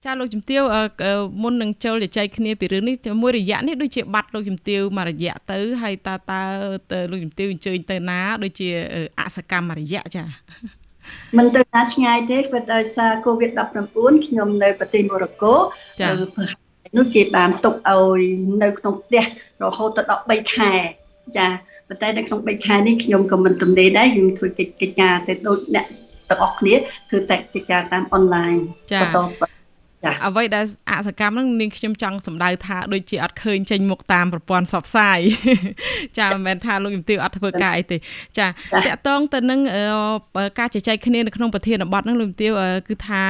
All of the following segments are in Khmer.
ចាលោកជំទាវមុននឹងចូលជជែកគ្នាពីរឿងនេះមួយរយៈនេះដូចជាបាត់លោកជំទាវមួយរយៈទៅហើយតើលោកជំទាវអញ្ជើញទៅណាដូចជាអសកម្មរយៈចាមិនទៅណាឆ្ងាយទេព្រោះដោយសារ COVID-19 ខ្ញុំនៅប្រទេសម៉ូរ៉ូកូនោះគេបានទុកឲ្យនៅក្នុងផ្ទះរហូតដល់13ខែចាប៉ុន្តែនៅក្នុង3ខែនេះខ្ញុំក៏មិនទំនេរដែរខ្ញុំធ្វើកិច្ចការទៅដូចអ្នកទាំងអស់គ្នាធ្វើតែកិច្ចការតាមអនឡាញបន្តអ្វីដែលអសកម្មហ្នឹងនាងខ្ញុំចង់សម្ដៅថាដូចជាអត់ឃើញចេញមុខតាមប្រព័ន្ធផ្សព្វផ្សាយចាមិនមែនថាលោកជំទាវអត់ធ្វើការអីទេចាតកតងទៅនឹងការជជែកគ្នានៅក្នុងប្រធានបទហ្នឹងលោកជំទាវគឺថា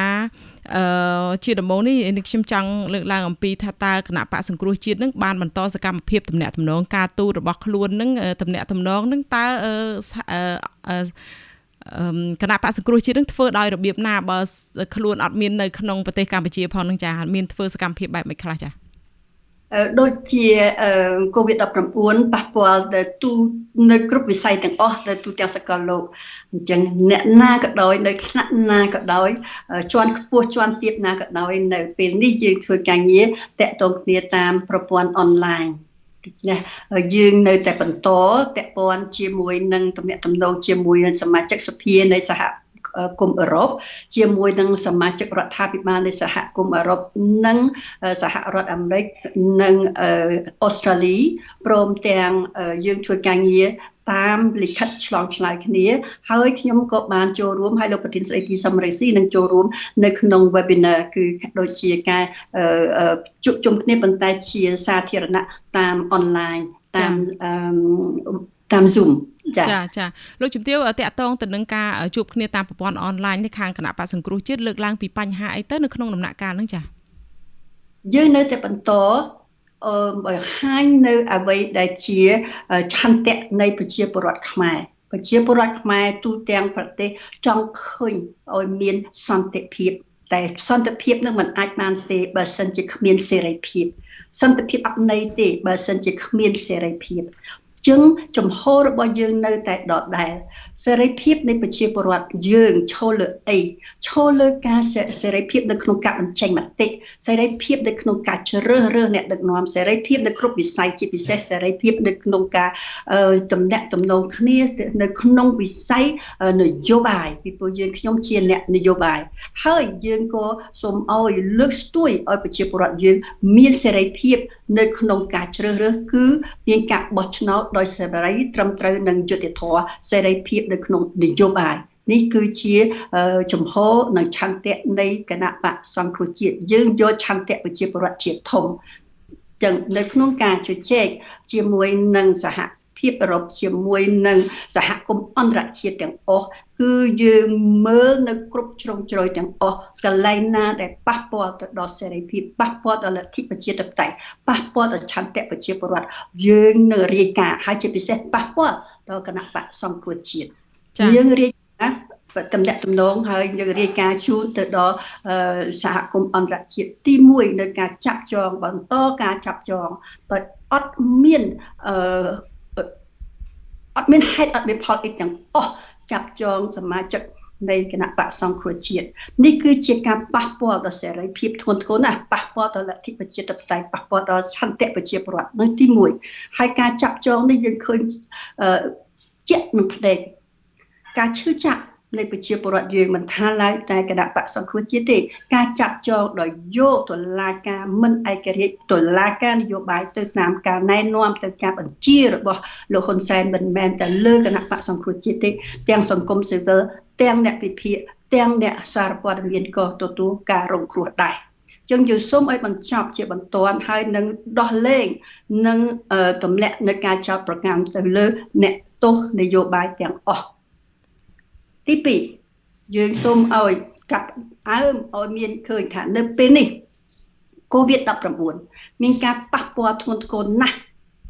ជាដំបូងនេះនាងខ្ញុំចង់លើកឡើងអំពីថាតើគណៈបកសង្គ្រោះជាតិនឹងបានបន្តសកម្មភាពទំនាក់ទំនងការទូតរបស់ខ្លួននឹងទំនាក់ទំនងនឹងតើគណៈបកសង្គ្រោះជាតិនឹងធ្វើដោយរបៀបណាបើខ្លួនអត់មាននៅក្នុងប្រទេសកម្ពុជាផងនឹងចាមានធ្វើសកម្មភាពបែបម៉េចខ្លះចាដូចជា COVID-19 ប៉ះពាល់ទៅទូនៅគ្រប់វិស័យទាំងអស់ទៅទូទាំងសកលលោកអញ្ចឹងអ្នកណាក៏ដោយនៅថ្នាក់ណាក៏ដោយជាន់ខ្ពស់ជាន់ទាបណាក៏ដោយនៅពេលនេះយើងធ្វើការងារតាក់ទងគ្នាតាមប្រព័ន្ធអនឡាញដូច្នេះយើងនៅតែបន្តពាក់ព័ន្ធជាមួយនឹងទំនាក់ទំនងជាមួយនឹងសមាជិកសភានៃសហគមន៍អឺរ៉ុបជាមួយនឹងសមាជិករដ្ឋាភិបាលនៃសហគមន៍អឺរ៉ុបនិងសហរដ្ឋអាមេរិកនិងអូស្ត្រាលីព្រមទាំងយើងធ្វើការងារតាមលិខិតឆ្លងឆ្លើយគ្នាហើយខ្ញុំក៏បានចូលរួមហើយលោកប្រធានស្ដីទីសំរងស៊ីនឹងចូលរួមនៅក្នុង webinar គឺដូចជាការជួបជុំគ្នាប៉ុន្តែជាសាធារណៈតាមអនឡាញតាម Zoom ចាលោកជំទាវតាក់ទងទៅនឹងការជួបគ្នាតាមប្រព័ន្ធអនឡាញនេះខាងគណៈបក្សសង្គ្រោះជាតិលើកឡើងពីបញ្ហាអីទៅនៅក្នុងដំណាក់កាលហ្នឹងចាយើងនៅតែបន្តបង្ហាញនៅអ្វីដែលជាឆន្ទៈនៃប្រជាពលរដ្ឋខ្មែរប្រជាពលរដ្ឋខ្មែរទូទាំងប្រទេសចង់ឃើញឲ្យមានសន្តិភាពតែសន្តិភាពនឹងមិនអាចបានទេបើសិនជាគ្មានសេរីភាពសន្តិភាពអត់ន័យទេបើសិនជាគ្មានសេរីភាពចឹងចំហរបស់យើងនៅតែដដែលសេរីភាពនៃប្រជាពលរដ្ឋយើងឈលលើអីឈលលើការសេរីភាពនៅក្នុងការបញ្ចេញមតិសេរីភាពនៅក្នុងការជ្រើសរើសអ្នកដឹកនាំសេរីភាពនៅគ្រប់វិស័យជាពិសេសសេរីភាពនៅក្នុងការទំនាក់ទំនងគ្នានៅក្នុងវិស័យនយោបាយពីព្រោះយើងខ្ញុំជាអ្នកនយោបាយហើយយើងក៏សូមឲ្យលើកស្ទួយឲ្យប្រជាពលរដ្ឋយើងមានសេរីភាពនៅក្នុងការជ្រើសរើសគឺមានការបោះឆ្នោតដោយសេរីត្រឹមត្រូវនិងយុត្តិធម៌សេរីភាពនៅក្នុងនយោបាយនេះគឺជាចំហនិងឆន្ទៈនៃគណៈបក្សសង្គ្រោះជាតិយើងយកឆន្ទៈប្រជាពលរដ្ឋជាធំចឹងនៅក្នុងការជជែកជាមួយនឹងសហភាពអឺរ៉ុបជាមួយនឹងសហគមន៍អន្តរជាតិទាំងអស់គឺយើងមើលនៅគ្រប់ជ្រុងជ្រោយទាំងអស់កន្លែងណាដែលប៉ះពាល់ទៅដល់សេរីភាពប៉ះពាល់ដល់លទ្ធិប្រជាធិបតេយ្យប៉ះពាល់ដល់ឆន្ទៈប្រជាពលរដ្ឋយើងនៅរាយការណ៍ហើយជាពិសេសប៉ះពាល់ដល់គណៈបក្សសង្គ្រោះជាតិយើងរាយការណ៍តំណាក់តំណងហើយយើងរាយការណ៍ជូនទៅដល់សហគមន៍អន្តរជាតិទី1នៅការចាប់ចងបន្តការចាប់ចងដោយអត់មានហេតុអត់មានផលអីទាំងអស់ចាប់ចងសមាជិកនៃគណៈបក្សសង្គ្រោះជាតិនេះគឺជាការប៉ះពាល់ដល់សេរីភាពធ្ងន់ធ្ងរណាស់ប៉ះពាល់ដល់លទ្ធិប្រជាធិបតេយ្យប៉ះពាល់ដល់ឆន្ទៈប្រជាពលរដ្ឋនោះទី1ហើយការចាប់ចងនេះយើងឃើញជាក់នឹងផ្ដេកការឈឺចាប់នៃប្រជាពលរដ្ឋយើងមិនថាឡើយតែគណៈបក្សសង្គ្រោះជាតិទេការចាប់ចងដោយយកតុលាការមិនឯករាជ្យតុលាការនយោបាយទៅតាមការណែនាំទៅការបញ្ជារបស់លោកហ៊ុនសែនមិនមែនតែលើគណៈបក្សសង្គ្រោះជាតិទេទាំងសង្គមស៊ីវិលទាំងអ្នកវិភាគទាំងអ្នកសារព័ត៌មានក៏ទទួលការរងគ្រោះដែរចឹងយើងសូមឲ្យបញ្ចប់ជាបន្ទាន់ហើយនឹងដោះលែងនិងទម្លាក់នៅការចោទប្រកាន់ទៅលើអ្នកទោសនយោបាយទាំងអស់ទី2យើងសូមឲ្យកាប់អើមឲ្យមានឃើញថានៅពេលនេះ COVID-19 មានការប៉ះពាល់ធ្ងន់ធ្ងរណាស់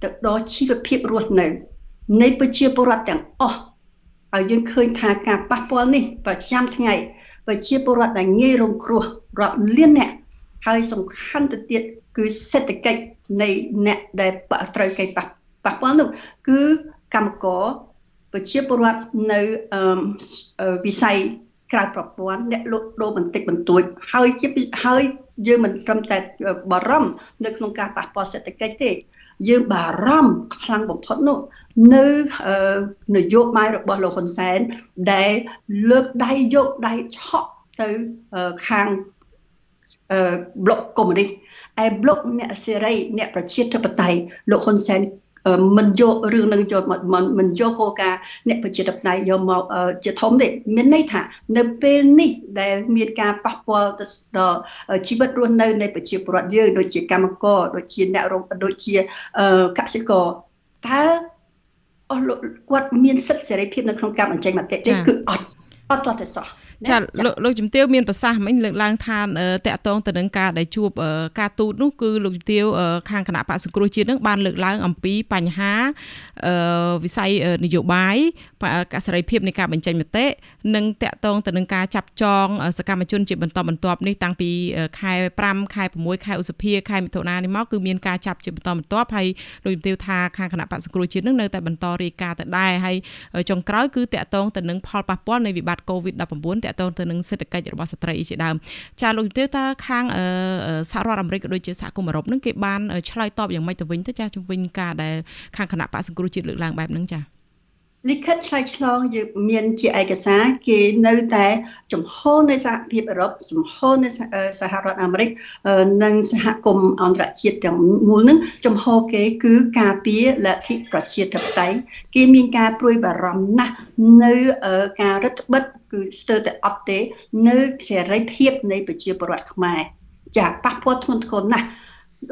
ទៅដល់ជីវភាពរស់នៅនៃប្រជាពលរដ្ឋទាំងអស់ហើយយើងឃើញថាការប៉ះពាល់នេះប្រចាំថ្ងៃប្រជាពលរដ្ឋដែលងាយរងគ្រោះរាប់លានអ្នកហើយសំខាន់ទៅទៀតគឺសេដ្ឋកិច្ចនៃអ្នកដែលត្រូវគេប៉ះពាល់នោះគឺកម្មករប្រជាពលរដ្ឋនៅវិស័យក្រៅប្រព័ន្ធអ្នកលក់ដូរបន្តិចបន្តួចហើយ យើងមិនត្រឹមតែបារម្ភនៅក្នុងការប៉ះពាល់សេដ្ឋកិច្ចទេយើងបារម្ភខ្លាំងបំផុតនោះនៅនយោបាយរបស់លោកហ៊ុនសែនដែលលើកដៃយកដៃឆក់ទៅខាងប្លុកកុម្មុយនីសឯប្លុកអ្នកសេរីអ្នកប្រជាធិបតេយ្យលោកហ៊ុនសែនមិនយករឿងនឹងយកមិនយកគោលការណ៍អ្នកប្រជាធិបតេយ្យយកមកជាធំទេមានន័យថានៅពេលនេះដែលមានការប៉ះពាល់ទៅដល់ជីវិតរស់នៅនៃប្រជាពលរដ្ឋយើងដូចជាកម្មករដូចជាអ្នករងដូចជាកសិករតើគាត់មានសិទ្ធិសេរីភាពនៅក្នុងការបញ្ចេញមតិទេគឺអត់ទាល់តែសោះចាលោកជំទាវមានប្រសាសន៍មិញលើកឡើងថាតកតងទៅនឹងការដែលជួបការទូតនោះគឺលោកជំទាវខាងគណៈបក្សសង្គ្រោះជាតិនឹងបានលើកឡើងអំពីបញ្ហាវិស័យនយោបាយសេរីភាពនៃការបញ្ចេញមតិនិងតកតងទៅនឹងការចាប់ចងសកម្មជនជាបន្តបន្ទាប់នេះតាំងពីខែ5ខែ6ខែឧសភាខែមិថុនានេះមកគឺមានការចាប់ជាបន្តបន្ទាប់ហើយលោកជំទាវថាខាងគណៈបក្សសង្គ្រោះជាតិនឹងនៅតែបន្តរាយការណ៍ទៅដែរហើយចុងក្រោយគឺតកតងទៅនឹងផលប៉ះពាល់នៃវិបត្តិ COVID-19 តកតងទៅនឹងសេដ្ឋកិច្ចរបស់ស្ត្រីជាដើមចាលោកជំទាវតើខាងសហរដ្ឋអាមេរិកក៏ដូចជាសហគមន៍អឺរ៉ុបនឹងគេបានឆ្លើយតបយ៉ាងម៉េចទៅវិញទៅចាជំវិញការដែលខាងគណៈបក្សសង្គ្រោះជាតិលើកឡើងបែបហ្នឹងចាលិខិតឆ្លើយឆ្លងយើងមានជាឯកសារគេនៅតែចំហនៃសហភាពអឺរ៉ុបចំហនៃសហរដ្ឋអាមេរិកនិងសហគមន៍អន្តរជាតិទាំងមូលនឹងចំហគេគឺការពារលទ្ធិប្រជាធិបតេយ្យគេមានការព្រួយបារម្ភណាស់នៅការរដ្ឋបិទគឺស្ទើរតែអត់ទេនៅសេរីភាពនៃប្រជាពលរដ្ឋខ្មែរចាប៉ះពាល់ធ្ងន់ធ្ងរណាស់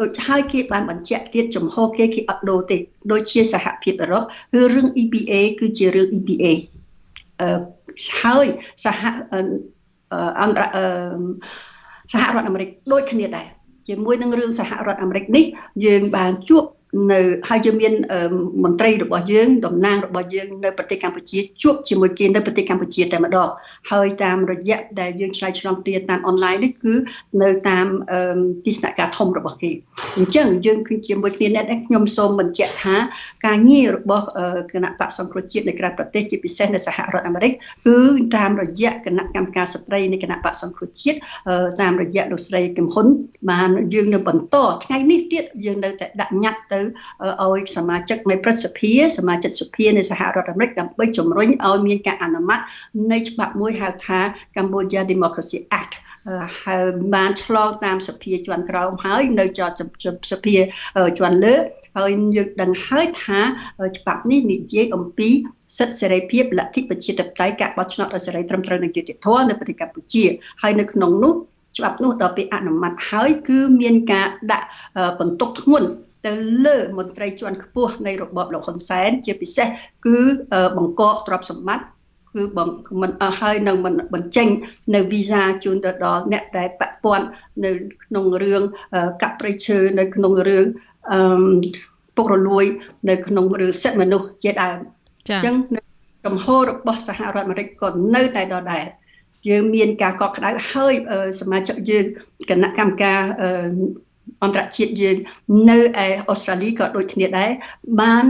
ដូចហើយគេបានបញ្ជាក់ទៀតចំហគេអត់ដូរទេដូចជាសហភាពអឺរ៉ុបគឺរឿង EPA គឺជារឿង EPA ហើយសហរដ្ឋអាមេរិកដូចគ្នាដែរជាមួយនឹងរឿងសហរដ្ឋអាមេរិកនេះយើងបានជួបនៅហើយយើងមានមន្ត្រីរបស់យើងតំណាងរបស់យើងនៅប្រទេសកម្ពុជាជួបជាមួយគេនៅប្រទេសកម្ពុជាតែម្ដងហើយតាមរយៈដែលយើងឆ្លើយឆ្លងគ្នាតាមអនឡាញនេះគឺនៅតាមទីស្នាក់ការធំរបស់គេអញ្ចឹងយើងគឺជាមួយគ្នាអ្នកដែលខ្ញុំសូមបញ្ជាក់ថាការងាររបស់គណៈបក្សសង្គ្រោះជាតិនៅក្រៅប្រទេសជាពិសេសនៅសហរដ្ឋអាមេរិកគឺតាមរយៈគណៈកម្មការស្ត្រីនៃគណៈបក្សសង្គ្រោះជាតិតាមរយៈលោកស្រីគឹមហ៊ុនបានយើងនៅបន្តថ្ងៃនេះទៀតយើងនៅតែដាក់ញត្តិទៅឲ្យសមាជិកនៃព្រឹទ្ធសភាសមាជិកសភានៃសហរដ្ឋអាមេរិកដើម្បីជំរុញឲ្យមានការអនុម័តនៃច្បាប់មួយហៅថា Cambodia Democracy Act ហើយបានឆ្លងតាមសភាជាន់ក្រោមហើយនៅចោតសភាជាន់លើហើយយើងដឹងហើយថាច្បាប់នេះនិយាយអំពីសិទ្ធិសេរីភាពលទ្ធិប្រជាធិបតេយ្យការបោះឆ្នោតឲ្យសេរីត្រឹមត្រូវនិងយុត្តិធម៌នៅប្រទេសកម្ពុជាហើយនៅក្នុងនោះច្បាប់នោះដល់ពេលអនុម័តហើយគឺមានការដាក់បន្ទុកធ្ងន់ទៅលើមន្ត្រីជាន់ខ្ពស់នៃរបបលោកហ៊ុនសែនជាពិសេសគឺបង្កកទ្រព្យសម្បត្តិគឺមិនឲ្យនឹងបញ្ចេញនៅវីសាជូនទៅដល់អ្នកដែលពាក់ព័ន្ធនៅក្នុងរឿងកាប់ព្រៃឈើនៅក្នុងរឿងពុករលួយនៅក្នុងរឿងសិទ្ធិមនុស្សជាដើមអញ្ចឹងចំហរបស់សហរដ្ឋអាមេរិកក៏នៅតែដដែលយើងមានការកក់ក្ដៅហើយសមាជិកយើងគណៈកម្មការអន្តរជាតិយើងនៅឯអូស្ត្រាលីក៏ដូចគ្នាដែរបាន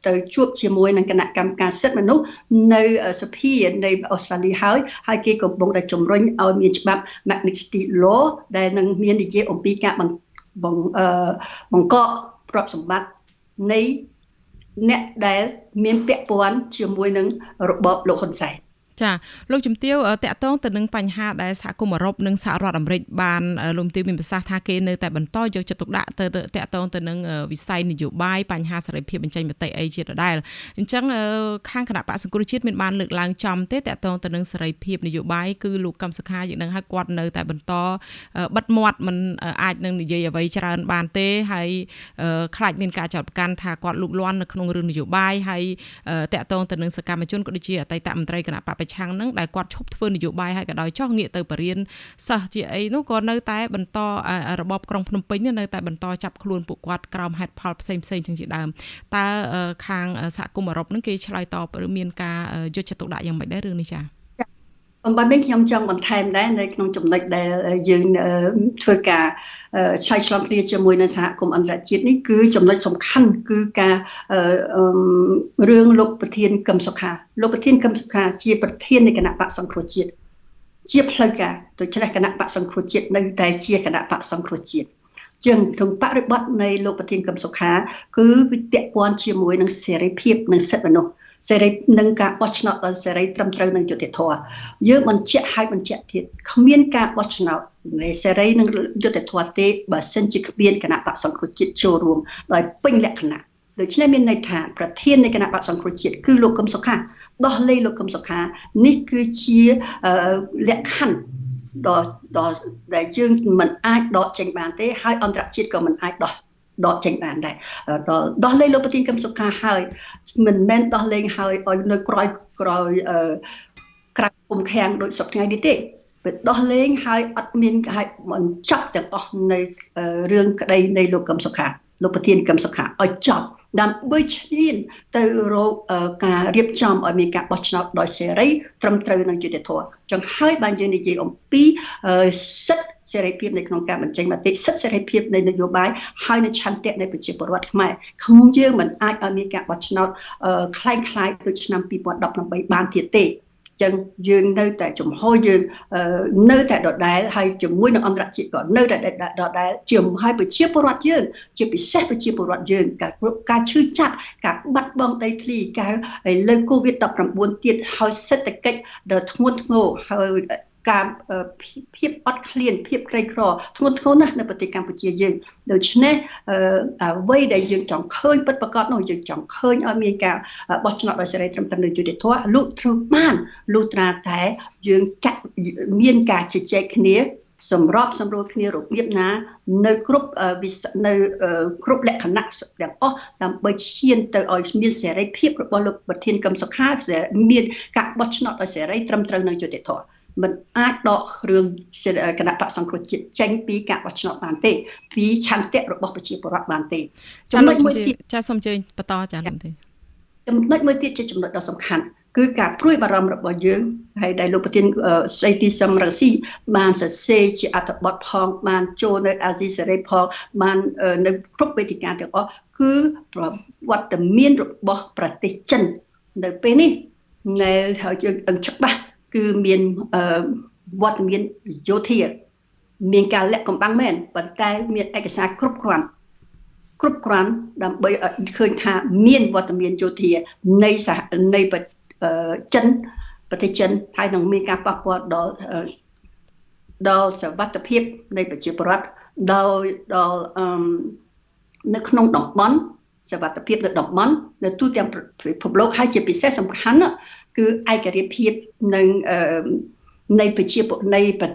ទៅជួបជាមួយនឹងគណៈកម្មការសិទ្ធិមនុស្សនៅសភានៃអូស្ត្រាលីហើយគេកំពុងតែជំរុញឲ្យមានច្បាប់ Magnitsky Law ដែលនឹងមាននិយាយអំពីការបង្កកទ្រព្យសម្បត្តិនៃអ្នកដែលមានពាក់ព័ន្ធជាមួយនឹងរបបលោកហ៊ុនសែនចាលោកជំទាវតកតងទៅនឹងបញ្ហាដែលសហគមន៍អឺរ៉ុបនិងសហរដ្ឋអាមេរិកបានលោកជំទាវមានប្រសាសន៍ថាគេនៅតែបន្តយកចិត្តទុកដាក់ទៅតកតងទៅនឹងវិស័យនយោបាយបញ្ហាសេរីភាពបញ្ចេញមតិអីជាដដែលអញ្ចឹងខាងគណៈបក្សសង្គ្រោះជាតិមានបានលើកឡើងចំទេតកតងទៅនឹងសេរីភាពនយោបាយគឺលោកកឹមសុខាយើងនឹងឲ្យគាត់នៅតែបន្តបិទមាត់មិនអាចនឹងនិយាយអ្វីច្រើនបានទេហើយខ្លាចមានការចោទប្រកាន់ថាគាត់លូកលាន់នៅក្នុងរឿងនយោបាយហើយតកតងទៅនឹងសកម្មជនក៏ដូចជាអតីតមន្ត្រីគណៈបកប្រឆាំងហ្នឹងដែលគាត់ឈប់ធ្វើនយោបាយហើយក៏ដោយចោះងាកទៅបរិញ្ញាសិស្សជាអីនោះក៏នៅតែបន្តរបបក្រុងភ្នំពេញនៅតែបន្តចាប់ខ្លួនពួកគាត់ក្រោមហេតុផលផ្សេងចឹងជាដើមតើខាងសហគមន៍អឺរ៉ុបហ្នឹងគេឆ្លើយតបឬមានការយកចិត្តទុកដាក់យ៉ាងម៉េចដែររឿងនេះចា៎បំពេញខ្ញុំចង់បន្ថែមដែរនៅក្នុងចំណុចដែលយើងធ្វើការឆ្លើយឆ្លងគ្នាជាមួយនឹងសហគមន៍អន្តរជាតិនេះគឺចំណុចសំខាន់គឺការរឿងលោកប្រធានកឹមសុខាលោកប្រធានកឹមសុខាជាប្រធាននៃគណៈបក្សសង្គ្រោះជាតិ ជាផ្លូវការដូច្នេះគណៈបក្សសង្គ្រោះជាតិនៅតែជាគណៈបក្សសង្គ្រោះជាតិជាងក្នុងបរិបទនៃលោកប្រធានកឹមសុខា គឺវាពាក់ព័ន្ធជាមួយនឹងសេរីភាពនិងសិទ្ធិមនុស្សសេរីនឹងការបោះឆ្នោតដោយសេរីត្រឹមត្រូវនឹងយុត្តិធម៌យើងបញ្ជាក់ឲ្យបញ្ជាក់ទៀតគ្មានការបោះឆ្នោតនៃសេរីនឹងយុត្តិធម៌ទេបើសិនជាគ្មានគណៈបក្សសង្គ្រោះជាតិចូលរួមដោយពេញលក្ខណៈដូច្នេះមានន័យថាប្រធាននៃគណៈបក្សសង្គ្រោះជាតិគឺលោកកឹមសុខាដោះលែងលោកកឹមសុខានេះគឺជាលក្ខខណ្ឌដល់ដែលយើងមិនអាចដកចេញបានទេហើយអន្តរជាតិក៏មិនអាចដកចេញបានដែរដោះលែងលោកប្រធានកឹមសុខាហើយមិនមែនដោះលែងហើយឲ្យនៅក្រោយក្រៅគុំខាំងដោយសពថ្ងៃនេះទេវាដោះលែងហើយអត់មានឲ្យបញ្ចប់ទាំងអស់នៃរឿងក្តីនៃលោកកឹមសុខាលោកប្រធានកឹមសុខាឲ្យចប់ដើម្បីឈានទៅរកការរៀបចំឲ្យមានការបោះឆ្នោតដោយសេរីត្រឹមត្រូវនិងយុត្តិធម៌ចឹងហើយបានយើងនិយាយអំពីសិទ្ធិសេរីភាពនៅក្នុងការបញ្ចេញមតិសិទ្ធិសេរីភាពនៃនយោបាយហើយនៅឆន្ទៈនៃប្រជាពលរដ្ឋខ្មែរយើងមិនអាចឲ្យមានការបោះឆ្នោតคล้ายៗដូចឆ្នាំ2018បានទៀតទេចឹងយើងនៅតែចំហយើងនៅតែដដែលហើយជាមួយនឹងអន្តរជាតិក៏នៅតែដដែលជាមួយហើយប្រជាពលរដ្ឋយើងជាពិសេសប្រជាពលរដ្ឋយើងការឈឺចាប់ការបាត់បង់ដីធ្លីការលើ COVID-19 ទៀតហើយសេដ្ឋកិច្ចដែលធ្ងន់ធ្ងរហើយការភាពអត់ឃ្លានភាពក្រីក្រធ្ងន់ធ្ងរណាស់នៅប្រទេសកម្ពុជាយើងដូច្នេះអ្វីដែលយើងចង់ឃើញពិតប្រាកដនោះយើងចង់ឃើញឲ្យមានការបោះឆ្នោតដោយសេរីត្រឹមត្រូវយុត្តិធម៌លុះត្រូវបានលុះត្រាតែយើងចាត់មានការជជែកគ្នាសម្របសម្រួលគ្នារបៀបណានៅគ្រប់លក្ខណៈទាំងអស់ដើម្បីឈានទៅឲ្យមានសេរីភាពរបស់លោកប្រធានកឹមសុខាមានការបោះឆ្នោតដោយសេរីត្រឹមត្រូវនិងយុត្តិធម៌មិនអាចដករឿងគណៈបក្សសង្គ្រោះជាតិចេញពីការបោះឆ្នោតបានទេពីឆន្ទៈរបស់ប្រជាពលរដ្ឋបានទេចំណុចមួយទៀតចាសូមអញ្ជើញបន្តចាលោកទេចំណុចមួយទៀតជាចំណុចដ៏សំខាន់គឺការព្រួយបារម្ភរបស់យើងហើយដែលលោកប្រធានស្ដីទីសំរងស៊ីបានសរសេរជាអត្ថបទផងបានចូលនៅអាស៊ីសេរីផងបាននៅគ្រប់វេទិកាទាំងអស់គឺប្រវត្តិមានរបស់ប្រទេសចិននៅពេលនេះនៅហើយយើងដឹងច្បាស់គឺមានវត្តមានយោធាមានការលាក់កំបាំងមែនប៉ុន្តែមានឯកសារគ្រប់គ្រាន់ដើម្បីឃើញថាមានវត្តមានយោធានៃចិនប្រទេសចិនហើយនឹងមានការប៉ះពាល់ដល់សុវត្ថិភាពនៃប្រជាពលរដ្ឋដល់នៅក្នុងតំបន់សុវត្ថិភាពនៅតំបន់នៅទូទាំងពិភពលោកហើយជាពិសេសសំខាន់គឺឯករាជ្យភាពនិងនៃប្រ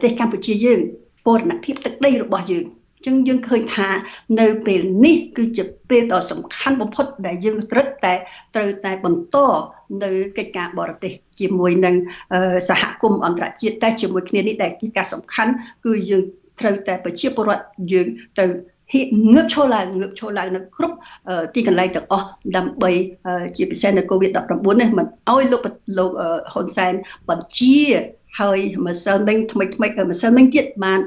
ទេសកម្ពុជាយើងពរណភាពទឹកដីរបស់យើងអញ្ចឹងយើងឃើញថានៅពេលនេះគឺជាពេលដ៏សំខាន់បំផុតដែលយើងត្រូវតែបន្តនៅកិច្ចការបរទេសជាមួយនឹងសហគមន៍អន្តរជាតិតែជាមួយគ្នានេះដែលជាការសំខាន់គឺយើងត្រូវតែប្រជាពលរដ្ឋយើងត្រូវងើបឈរឡើងនៅគ្រប់ទីកន្លែងទាំងអស់ដើម្បីជាពិសេសនៅ COVID-19 នេះមិនឲ្យលោកហ៊ុនសែនបញ្ជាហើយម្សិលមិញថ្មីម្សិលមិញទៀតបាន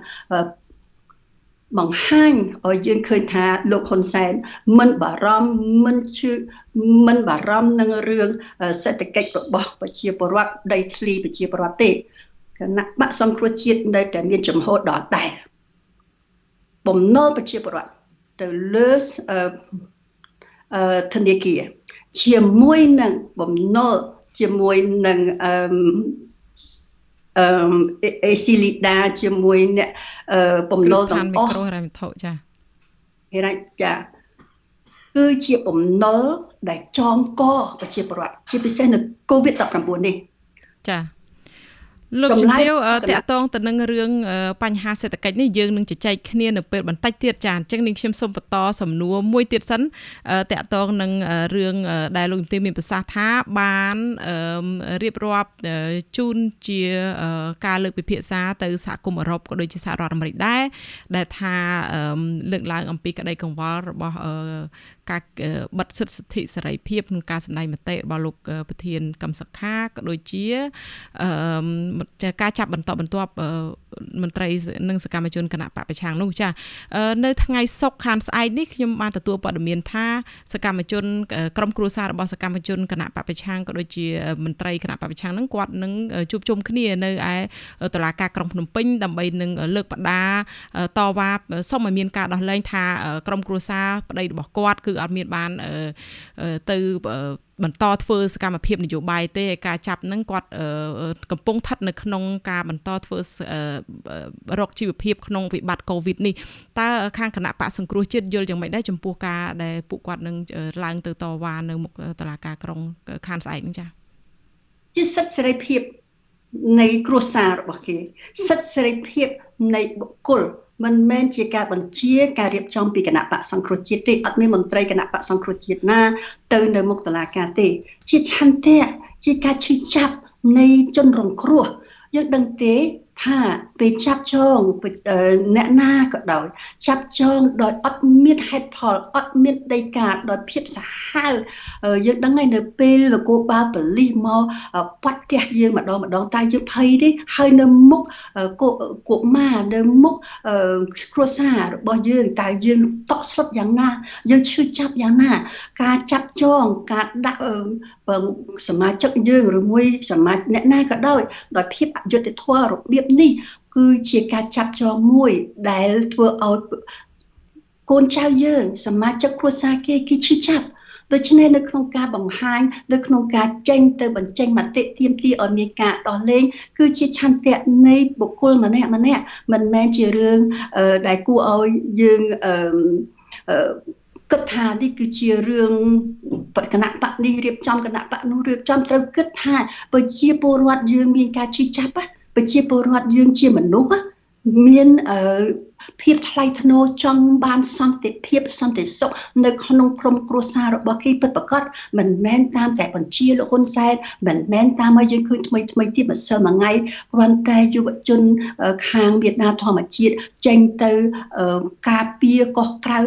បង្ហាញឲ្យយើងឃើញថាលោកហ៊ុនសែនមិនបារម្ភនឹងរឿងសេដ្ឋកិច្ចរបស់ប្រជាពលរដ្ឋដីធ្លីប្រជាពលរដ្ឋទេគណៈបក្សសង្គ្រោះជាតិនៅតែមានចំហដដែលបំណុលប្រជាពលរដ្ឋទៅលើធនាគារជាមួយនឹងបំណុលជាមួយនឹងអេស៊ីលីដាជាមួយអ្នកបំណុលទាំងអស់គ្រោះហិរញ្ញវត្ថុចាគឺជាបំណុលដែលចងកប្រជាពលរដ្ឋជាពិសេសនៅ COVID-19 នេះចាលោកជំទាវតាក់ទងទៅនឹងរឿងបញ្ហាសេដ្ឋកិច្ចនេះយើងនឹងជជែកគ្នានៅពេលបន្តិចទៀតចាអញ្ចឹងនាងខ្ញុំសូមបន្តសំណួរមួយទៀតសិនតាក់ទងនឹងរឿងដែលលោកជំទាវមានប្រសាសន៍ថាបានរៀបរាប់ជូនជាការលើកពិភាក្សាទៅសហគមន៍អឺរ៉ុបក៏ដូចជាសហរដ្ឋអាមេរិកដែរដែលថាលើកឡើងអំពីក្តីកង្វល់របស់ការបិទសិទ្ធិសេរីភាពក្នុងការសម្ដែងមតិរបស់លោកប្រធានកឹមសុខាក៏ដូចជាការចាប់បន្តបន្ទាប់ មន្ត្រីនិងសកម្មជនគណៈបកប្រឆាំងនោះចានៅថ្ងៃសុក្រខាងស្អែកនេះខ្ញុំបានទទួលព័ត៌មានថាសកម្មជនក្រុមគ្រួសាររបស់សកម្មជនគណៈបកប្រឆាំងក៏ដូចជាមន្ត្រីគណៈបកប្រឆាំងហ្នឹងគាត់នឹងជួបជុំគ្នានៅឯតុលាការក្រុងភ្នំពេញដើម្បីនឹងលើកបដាតវ៉ាសូមឲ្យមានការដោះលែងថាក្រុមគ្រួសារប្តីរបស់គាត់គឺអត់មានបានទៅបន្តធ្វើសកម្មភាពនយោបាយទេឯការចាប់ហ្នឹងគាត់កំពុងស្ថិតនៅក្នុងការបន្តធ្វើរកជីវភាពក្នុងវិបត្តិកូវីដនេះតើខាងគណៈបកសង្គ្រោះជាតិយល់យ៉ាងម៉េចដែរចំពោះការដែលពួកគាត់នឹងឡើងទៅតវ៉ានៅមុខតុលាការក្រុងខាងស្អែកហ្នឹងចា៎ជាសិទ្ធិសេរីភាពនៃគ្រួសាររបស់គេសិទ្ធិសេរីភាពនៃបុគ្គលមិនមែនជាការបញ្ជាការរៀបចំពីគណៈបកសង្គ្រោះជាតិទេអត់មានមន្ត្រីគណៈបកសង្គ្រោះជាតិណាទៅនៅមុខតុលាការទេជាឆន្ទៈជាការឈឺចាប់នៃជនរងគ្រោះយើងដឹងទេថាពេលចាប់ចងអ្នកណាក៏ដោយចាប់ចងដោយអត់មានហេតុផលអត់មានដីកាដោយភាពសាហាវយើងដឹងហើយនៅពេលនគរបាលប៉ូលីសមកបាត់ផ្ទះយើងម្ដងតែយើងភ័យទេហើយនៅមុខកុមារនៅមុខគ្រួសាររបស់យើងតើយើងតក់ស្លុតយ៉ាងណាយើងឈឺចាប់យ៉ាងណាការចាប់ចងការដាក់សមាជិកយើងឬមួយសមាជិកអ្នកណាក៏ដោយភាពអយុត្តិធម៌របៀបនេះគឺជាការចាប់ចងមួយដែលធ្វើឲ្យកូនចៅយើងសមាជិកគ្រួសារគេឈឺចាប់ដូច្នេះនៅក្នុងការបង្ហាញនៅក្នុងការចេញទៅបញ្ចេញមតិទាមទារឲ្យមានការដោះលែងគឺជាឆន្ទៈនៃបុគ្គលម្នាក់មិនមែនជារឿងដែលគួរឲ្យយើងគិតថានេះគឺជារឿងគណៈបកនេះរៀបចំគណៈបកនោះរៀបចំត្រូវគិតថាប្រជាពលរដ្ឋយើងមានការឈឺចាប់ប្រជាពលរដ្ឋយើងជាមនុស្សមានភាពថ្លៃថ្នូរចង់បានសន្តិភាពសន្តិសុខនៅក្នុងក្រុមគ្រួសាររបស់គេពិតប្រាកដមិនមែនតាមតែបញ្ជាលោកហ៊ុនសែនមិនមែនតាមឲ្យយើងឃើញថ្មីទៀតម្សិលមួយថ្ងៃគ្រាន់តែយុវជនខាងវៀតណាមធម្មជាតិចេញទៅការពារកោះក្រៅ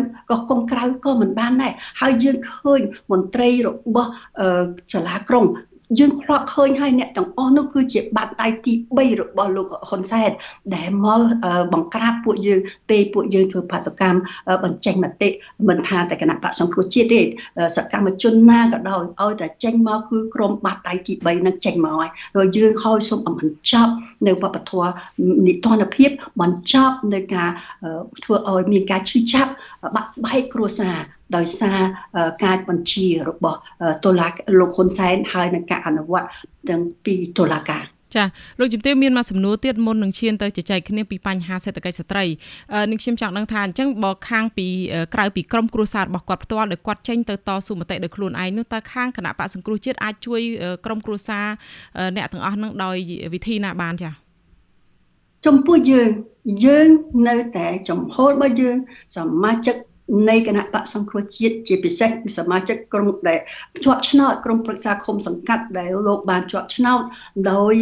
ក៏មិនបានដែរហើយយើងឃើញមន្ត្រីរបស់សាលាក្រុងយើងធ្លាប់ឃើញហើយអ្នកទាំងអស់នោះគឺជាបាតដៃទី3របស់លោកហ៊ុនសែនដែលមកបង្ក្រាបពួកយើងពេលពួកយើងធ្វើបាតុកម្មបញ្ចេញមតិមិនថាតែគណៈបកសង្គ្រោះជាតិទេសកម្មជនណាក៏ដោយឲ្យតែចេញមកគឺក្រុមបាតដៃទី3នឹងចេញមកហើយយើងហើយសូមបញ្ចប់នៅវប្បធម៌នីតិរដ្ឋភាពបញ្ចប់នៅការធ្វើឲ្យមានការឈឺចាប់បាក់បែកគ្រួសារដោយសារការបញ្ជារបស់តុលាការលោកហ៊ុនសែនហើយនឹងការអនុវត្តទាំងពីតុលាការចាលោកជំទាវមានមកសំណួរទៀតមុននឹងឈានទៅជជែកគ្នាពីបញ្ហាសេដ្ឋកិច្ចស្ត្រីនេះខ្ញុំចង់ដឹងថាអញ្ចឹងបើខាងពីក្រៅពីក្រុមគ្រួសាររបស់គាត់ផ្ទាល់ដែលគាត់ចេញទៅតស៊ូមតិដោយខ្លួនឯងនោះតើខាងគណៈបកសង្គ្រោះជាតិអាចជួយក្រុមគ្រួសារអ្នកទាំងអស់នឹងដោយវិធីណាបានចាចំពោះយើងនៅតែចំហរបស់យើងសមាជិកនៃគណៈបកសង្គ្រោះជាតិជាពិសេសសមាជិកក្រុមដែលជាប់ឆ្នោតក្រុមប្រឹក្សាឃុំសង្កាត់ដែលលោកបានជាប់ឆ្នោតដោយ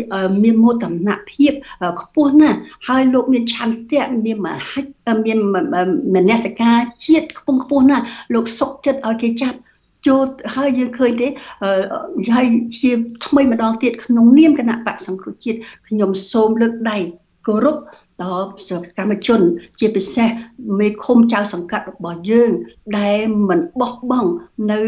មានមោទនភាពខ្ពស់ណាស់ហើយលោកមានឆន្ទៈមានមនសិការជាតិខ្ពង់ខ្ពស់ណាស់លោកសុខចិត្តឲ្យគេចាប់ចូលហើយយើងឃើញទេហើយជាថ្មីម្ដងទៀតក្នុងនាមគណៈបកសង្គ្រោះជាតិខ្ញុំសូមលើកដៃគោរពដល់សកម្មជនជាពិសេសមេឃុំចៅសង្កាត់របស់យើងដែលមិនបោះបង់នៅ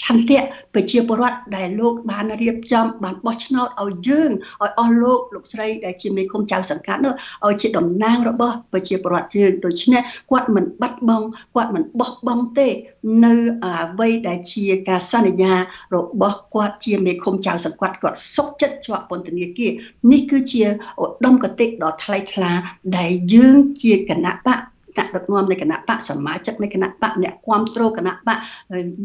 ឆន្ទៈប្រជាពលរដ្ឋដែលលោកបានរៀបចំបានបោះឆ្នោតឲ្យយើងឲ្យអស់លោកស្រីដែលជាមេឃុំចៅសង្កាត់នោះឲ្យជាតំណាងរបស់ប្រជាពលរដ្ឋយើងដូច្នេះគាត់មិនបាត់បង់គាត់មិនបោះបង់ទេនៅអ្វីដែលជាការសន្យារបស់គាត់ជាមេឃុំចៅសង្កាត់គាត់សុខចិត្តជាប់ពន្ធនាគារនេះគឺជាឧត្តមគតិដ៏ថ្លៃថ្លាដែលយើងជាគណៈបកដាក់ដឹកនាំនៃគណៈបកសមាជិកនៃគណៈបកអ្នកគាំទ្រគណៈបក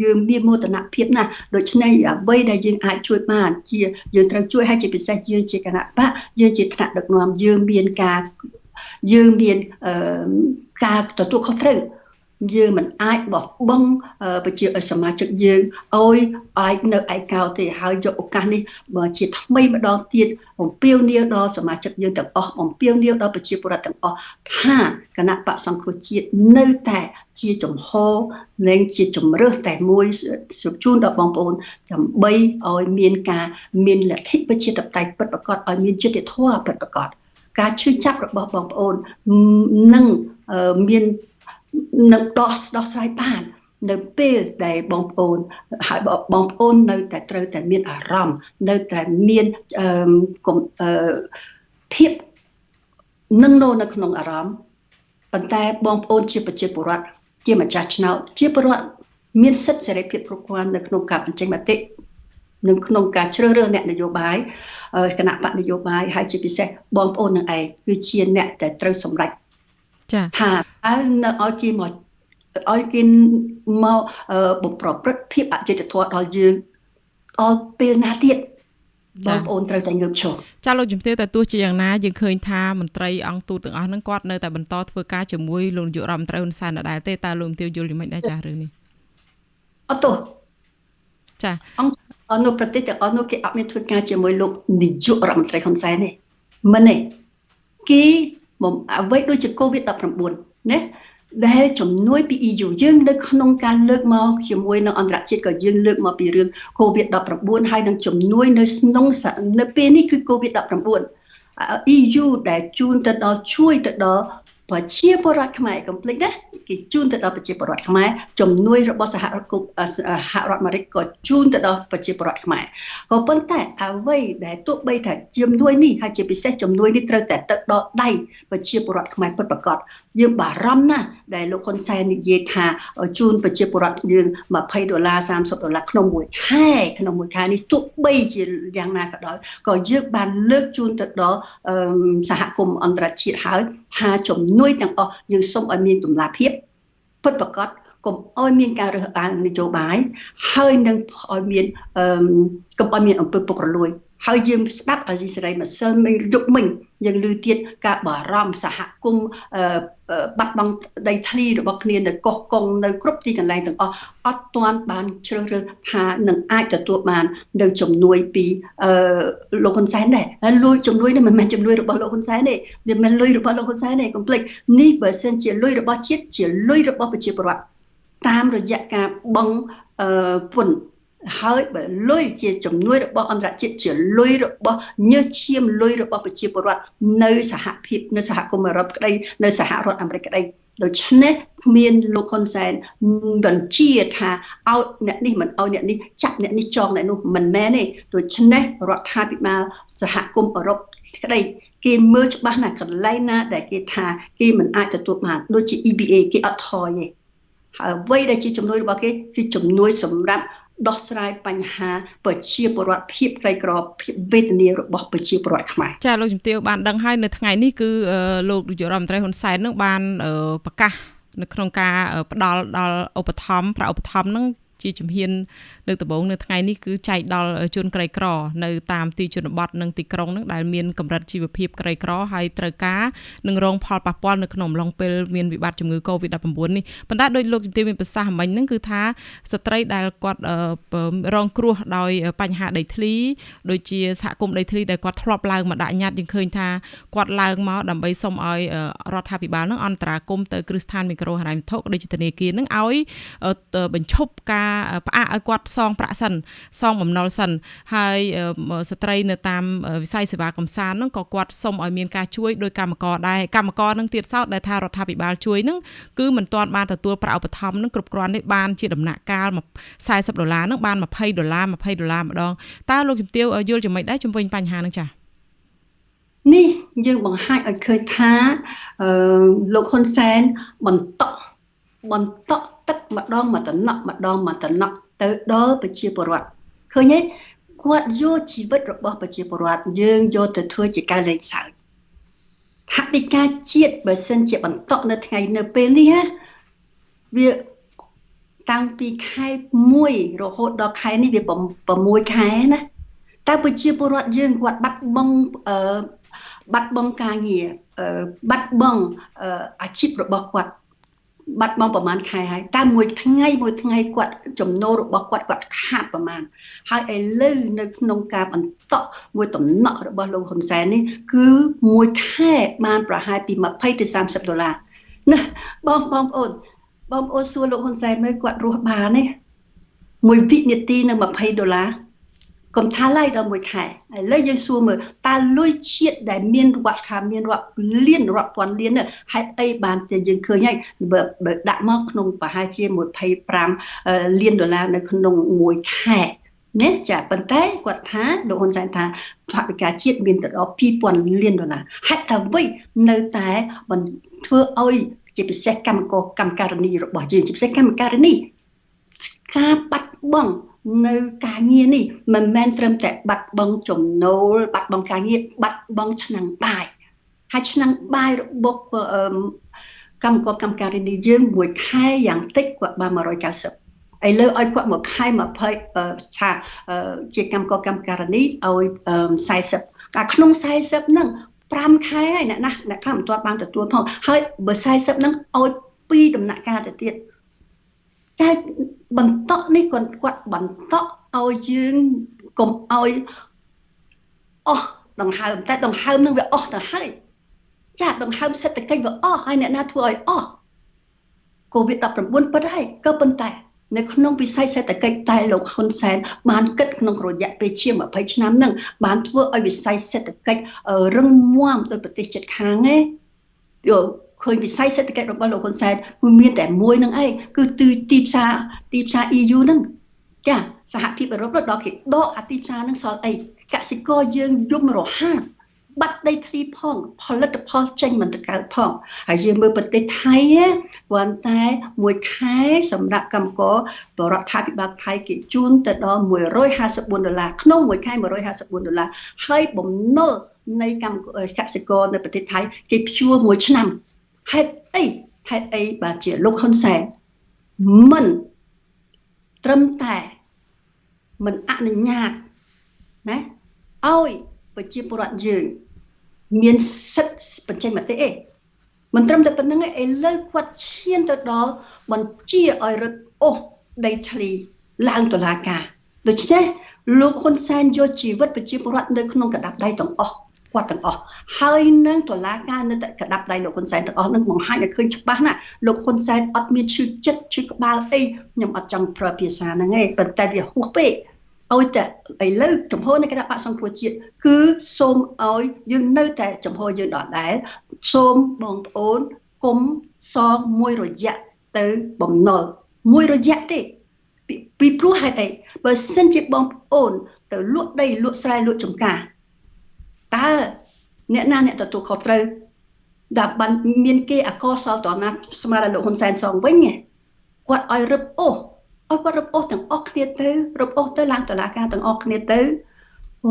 យើងមានមោទនភាពណាស់ដូច្នេះអ្វីដែលយើងអាចជួយបានជាយើងត្រូវជួយឲ្យជាពិសេសយើងជាគណៈបកយើងជាថ្នាក់ដឹកនាំយើងមានការទទួលខុសត្រូវយើងមិនអាចបោះបង់ប្រជាសមាជិកយើងឲ្យអាចនៅឯកោទេហើយយកឱកាសនេះជាថ្មីម្ដងទៀតអំពាវនាវដល់សមាជិកយើងទាំងអស់អំពាវនាវដល់ប្រជាពលរដ្ឋទាំងអស់ថាគណៈបកសង្គ្រោះជាតិនៅតែជាចំហនិងជាជំរើសតែមួយជូនដល់បងប្អូនដើម្បីឲ្យមានលទ្ធិប្រជាធិបតេយ្យពិតប្រាកដឲ្យមានយុត្តិធម៌ពិតប្រាកដ ការឈឺចាប់របស់បងប្អូននឹងមាននឹងដោះស្រាយបាននៅពេលដែលបងប្អូនហើយបងប្អូននៅតែត្រូវតែមានអារម្មណ៍នៅតែមានភាពនឹងនៅក្នុងអារម្មណ៍ប៉ុន្តែបងប្អូនជាប្រជាពលរដ្ឋជាម្ចាស់ឆ្នោតជាពលរដ្ឋមានសិទ្ធិសេរីភាពគ្រប់គ្រាន់នៅក្នុងការបញ្ចេញមតិនិងក្នុងការជ្រើសរើសអ្នកនយោបាយគណៈបកនយោបាយហើយជាពិសេសបងប្អូននឹងឯងគឺជាអ្នកដែលត្រូវសម្រេចចា៎ថានៅឲ្យគេមកបំប្រព្រឹត្តភាពអយុត្តិធម៌ដល់យើងដល់ពេលណាទៀតបងប្អូនត្រូវតែងើបឈរចាលោកជំទាវតែទោះជាយ៉ាងណាយើងឃើញថាមន្ត្រីអង្គទូតទាំងអស់ហ្នឹងគាត់នៅតែបន្តធ្វើការជាមួយលោកនាយករដ្ឋមន្ត្រីហ៊ុនសែនដដែលទេតើលោកជំទាវយល់យ៉ាងម៉េចដែរចារឿងនេះអត់ទោះចាអង្គនៅប្រទេសទាំងអស់នោះគេអត់មានធ្វើការជាមួយលោកនាយករដ្ឋមន្ត្រីហ៊ុនសែនទេមិនទេគេអ្វីដូចជា COVID-19 ណាដែលជំនួយពី EU យើងនៅក្នុងការលើកមកជាមួយនឹងអន្តរជាតិក៏យើងលើកមកពីរឿង COVID-19 ហើយនឹងជំនួយនៅពេលនេះគឺ COVID-19 EU ដែលជួនទៅដល់ជួយទៅដល់ប្រជាពលរដ្ឋខ្មែរកុំភ្លេចណាគេជូនទៅដល់ប្រជាពលរដ្ឋខ្មែរជំនួយរបស់សហរដ្ឋអាមេរិកក៏ជូនទៅដល់ប្រជាពលរដ្ឋខ្មែរក៏ប៉ុន្តែអ្វីដែលទោះបីថាជំនួយនេះហើយជាពិសេសជំនួយនេះត្រូវតែទៅដល់ដៃប្រជាពលរដ្ឋខ្មែរពិតប្រាកដយើងបារម្ភណាស់ដែលលោកហ៊ុនសែននិយាយថាជូនប្រជាពលរដ្ឋយើង$20 $30ក្នុងមួយខែនេះទោះបីជាយ៉ាងណាក៏ដោយក៏យើងបានលើកជូនទៅដល់សហគមន៍អន្តរជាតិហើយថាជំនួយទាំងអស់យើងសូមឲ្យមានតម្លាភាពពិតប្រាកដកុំឲ្យមានការរើសអើងនយោបាយហើយនឹងឲ្យមានកុំឲ្យមានអំពើពុករលួយហើយយើងស្ដាប់អាស៊ីសេរីម្សិលមិញយប់មិញយើងឮទៀតការបារម្ភសហគមន៍បាត់បង់ដីធ្លីរបស់គ្នានៅកោះកុងនៅគ្រប់ទីកន្លែងទាំងអស់អត់ទាន់បានជ្រើសរើសថានឹងអាចទទួលបាននៅជំនួយពីលោកហ៊ុនសែនដែរហើយលួយជំនួយនេះមិនមែនជំនួយរបស់លោកហ៊ុនសែនទេវាមិនលុយរបស់លោកហ៊ុនសែនទេកុំភ្លេចនេះបើសិនជាលុយរបស់ជាតិជាលុយរបស់ប្រជាពលរដ្ឋតាមរយៈការបង់ពន្ធហើយបើលុយជាជំនួយរបស់អន្តរជាតិជាលុយរបស់ញើសឈាមលុយរបស់ប្រជាពលរដ្ឋនៅសហភាពនៅសហគមន៍អឺរ៉ុបក្តីនៅសហរដ្ឋអាមេរិកក្តីដូច្នេះគ្មានលោកហ៊ុនសែនបញ្ជាថាឲ្យអ្នកនេះមិនឲ្យអ្នកនេះចាក់អ្នកនេះចងអ្នកនោះមិនមែនទេដូច្នេះរដ្ឋាភិបាលសហគមន៍អឺរ៉ុបក្តីគេមើលច្បាស់ណាស់កន្លែងណាដែលគេថាគេមិនអាចទទួលបានដូចជា EBA គេអត់ថយទេហើយអ្វីដែលជាជំនួយរបស់គេគឺជំនួយសម្រាប់ដោះស្រាយបញ្ហាប្រជាពលរដ្ឋភាពក្រីក្រភាពវេទនារបស់ប្រជាពលរដ្ឋខ្មែរចាលោកជំទាវបានដឹងហើយនៅថ្ងៃនេះគឺលោកនាយករដ្ឋមន្ត្រីហ៊ុនសែននឹងបានប្រកាសនៅក្នុងការផ្ដល់ដល់ឧបត្ថម្ភប្រាក់ឧបត្ថម្ភនឹងជាជំហានលើកដំបូងនៅថ្ងៃនេះគឺចែកដល់ជនក្រីក្រនៅតាមទីជនបទនិងទីក្រុងនឹងដែលមានកម្រិតជីវភាពក្រីក្រហើយត្រូវការនឹងរងផលប៉ះពាល់នៅក្នុងអំឡុងពេលមានវិបត្តិជំងឺ COVID-19 នេះប៉ុន្តែដោយលោកជំទាវមានប្រសាសន៍មិញហ្នឹងគឺថាស្ត្រីដែលគាត់រងគ្រោះដោយបញ្ហាដីធ្លីដូចជាសហគមន៍ដីធ្លីដែលគាត់ធ្លាប់ឡើងមកដាក់ញត្តិយើងឃើញថាគាត់ឡើងមកដើម្បីសុំឲ្យរដ្ឋាភិបាលនឹងអន្តរាគមន៍ទៅគ្រឹះស្ថានមីក្រូហិរញ្ញវត្ថុដូចជាធនាគារនឹងឲ្យបញ្ឈប់ការផ្អាកឲ្យគាត់សងប្រាក់សិនសងបំណុលសិនហើយស្ត្រីនៅតាមវិស័យសេវាកម្សាន្តហ្នឹងក៏គាត់សុំឲ្យមានការជួយដោយកម្មករដែរកម្មករនឹងទៀតសោតដែលថារដ្ឋាភិបាលជួយហ្នឹងគឺមិនទាន់បានទទួលប្រាក់ឧបត្ថម្ភហ្នឹងគ្រប់គ្រាន់ទេបានជាដំណាក់កាល$40ហ្នឹងបាន$20ម្ដងតើលោកជំទាវយល់យ៉ាងម៉េចដែរជំវិញបញ្ហាហ្នឹងចា៎នេះយើងបង្ហាញឲ្យឃើញថាលោកហ៊ុនសែនបន្តទឹកម្ដងមកតំណក់ទៅដល់ប្រជាពលរដ្ឋឃើញទេគាត់យកជីវិតរបស់ប្រជាពលរដ្ឋយើងយកទៅធ្វើជាការលេងសើចថាវិការជាតិបើសិនជាបន្តនៅថ្ងៃនៅពេលនេះវាតាំងពីខែ1រហូតដល់ខែនេះវា6ខែណាតែប្រជាពលរដ្ឋយើងគាត់បាត់បង់ការងារបាត់បង់អាជីពរបស់គាត់បាត់បង់ប្រហែលខែហើយតែមួយថ្ងៃគាត់ចំណូលរបស់គាត់ខាតប្រហែលហើយឥឡូវនៅក្នុងការបន្តមួយតំណក់របស់លោកហ៊ុនសែននេះគឺមួយខែបានប្រហែលពី$20ទៅ$30ណាបងប្អូនសួរលោកហ៊ុនសែនមើលគាត់រស់បានទេមួយវិនាទីនឹង$20 កុំថាឡើយដល់1ខែឥឡូវយើងសួរមើលតើលុយជាតិដែលមានរដ្ឋថាមានរាប់លានរាប់ពាន់លានហេតុអីបានតែយើងឃើញហើយបើដាក់មកក្នុងប្រហែលជា25លានដុល្លារនៅក្នុង1ខែណាចាប៉ុន្តែគាត់ថាលោកហ៊ុនសែនថាថវិកាជាតិមានទៅដល់2000លានដុល្លារហេតុតែអ្វីនៅតែមិនធ្វើឲ្យជាពិសេសកម្មការនីរបស់យើងជាពិសេសកម្មការនីការបាត់បង់នៅការងារនេះមិនមែនត្រឹមតែបាត់បង់ចំណូលបាត់បង់ការងារបាត់បង់ឆ្នាំងបាយហើយឆ្នាំងបាយរបស់កម្មការនីយើង1ខែយ៉ាងតិចគាត់បាន190ឥឡូវឲ្យគាត់មួយខែ20ថាជាកម្មការនីឲ្យ40តែក្នុង40ហ្នឹង5ខែហើយអ្នកខ្លះមិនទាន់បានទទួលផងហើយបើ40ហ្នឹងឲ្យ2ដំណាក់កាលទៅទៀតតែបន្តនេះគាត់បន្តឲ្យយើងកុំឲ្យអស់ដង្ហើមតែដង្ហើមនឹងវាអស់ទៅហើយចាដង្ហើមសេដ្ឋកិច្ចវាអស់ហើយអ្នកណាធ្វើឲ្យអស់ COVID-19 ពិតហើយក៏ប៉ុន្តែនៅក្នុងវិស័យសេដ្ឋកិច្ចតែលោកហ៊ុនសែនបានគិតក្នុងរយៈពេលជា20ឆ្នាំហ្នឹងបានធ្វើឲ្យវិស័យសេដ្ឋកិច្ចរឹងមាំដោយប្រទេសជិតខាងឯងឃើញវិស័យសេដ្ឋកិច្ចរបស់លោកហ៊ុនសែនគឺមានតែមួយនឹងឯងគឺទីផ្សារ EU ហ្នឹងចាសហភាពអឺរ៉ុបដល់គេដកអាទីផ្សារហ្នឹងសល់អីកសិករយើងយំរហ័សបាត់ដីធ្លីផងផលិតផលចេញមិនទៅកើតផងហើយយើងមើលប្រទេសថៃប៉ុន្តែ1ខែសម្រាប់កម្មករបរដ្ឋាភិបាលថៃគេជូនទៅដល់$154ក្នុង1ខែ$154ហើយបំណុលនៃកសិករនៅប្រទេសថៃគេព្យួរ1ឆ្នាំហេតុអីបានជាលោកហ៊ុនសែនមិនត្រឹមតែមិនអនុញ្ញាតណាឲ្យប្រជាពលរដ្ឋយើងមានសិទ្ធិបញ្ចេញមតិមិនត្រឹមតែប៉ុណ្្នឹងឯឥឡូវគាត់ឈានទៅដល់បញ្ជាឲ្យរឹតអូសដីធ្លីឡើងតុលាការដូច្នេះលោកហ៊ុនសែនយកជីវិតប្រជាពលរដ្ឋនៅក្នុងកណ្ដាប់ដៃទាំងអស់គាត់ទាំងអស់ហើយនឹងតុលាការនៅតែកណ្ដាប់ដៃលោកហ៊ុនសែនទាំងអស់នឹងបង្ហាញឲ្យឃើញច្បាស់ណាលោកហ៊ុនសែនអត់មានឈឺចិត្តឈឺក្បាលអីខ្ញុំអត់ចង់ប្រើភាសាហ្នឹងទេប៉ុន្តែវាហួសពេកឲ្យតែឥឡូវចំហនៃគណៈបក្សសង្គ្រោះជាតិគឺសូមឲ្យយើងនៅតែចំហយើងដដែលសូមបងប្អូនកុំសងមួយរយៈទៅបំណុលមួយរយៈទេពីព្រោះហេតុអីបើសិនជាបងប្អូនទៅលក់ដីលក់ស្រែលក់ចម្ការតើអ្នកណាអ្នកទទួលខុសត្រូវដែលបានមានគេអកសលតណាស្មារតីលោកហ៊ុនសែនសងវិញគាត់ឲ្យរឹបអូសគាត់រឹបអូសទាំងអស់គ្នាទៅរឹបអូសទៅឡើងតុលាការទាំងអស់គ្នាទៅ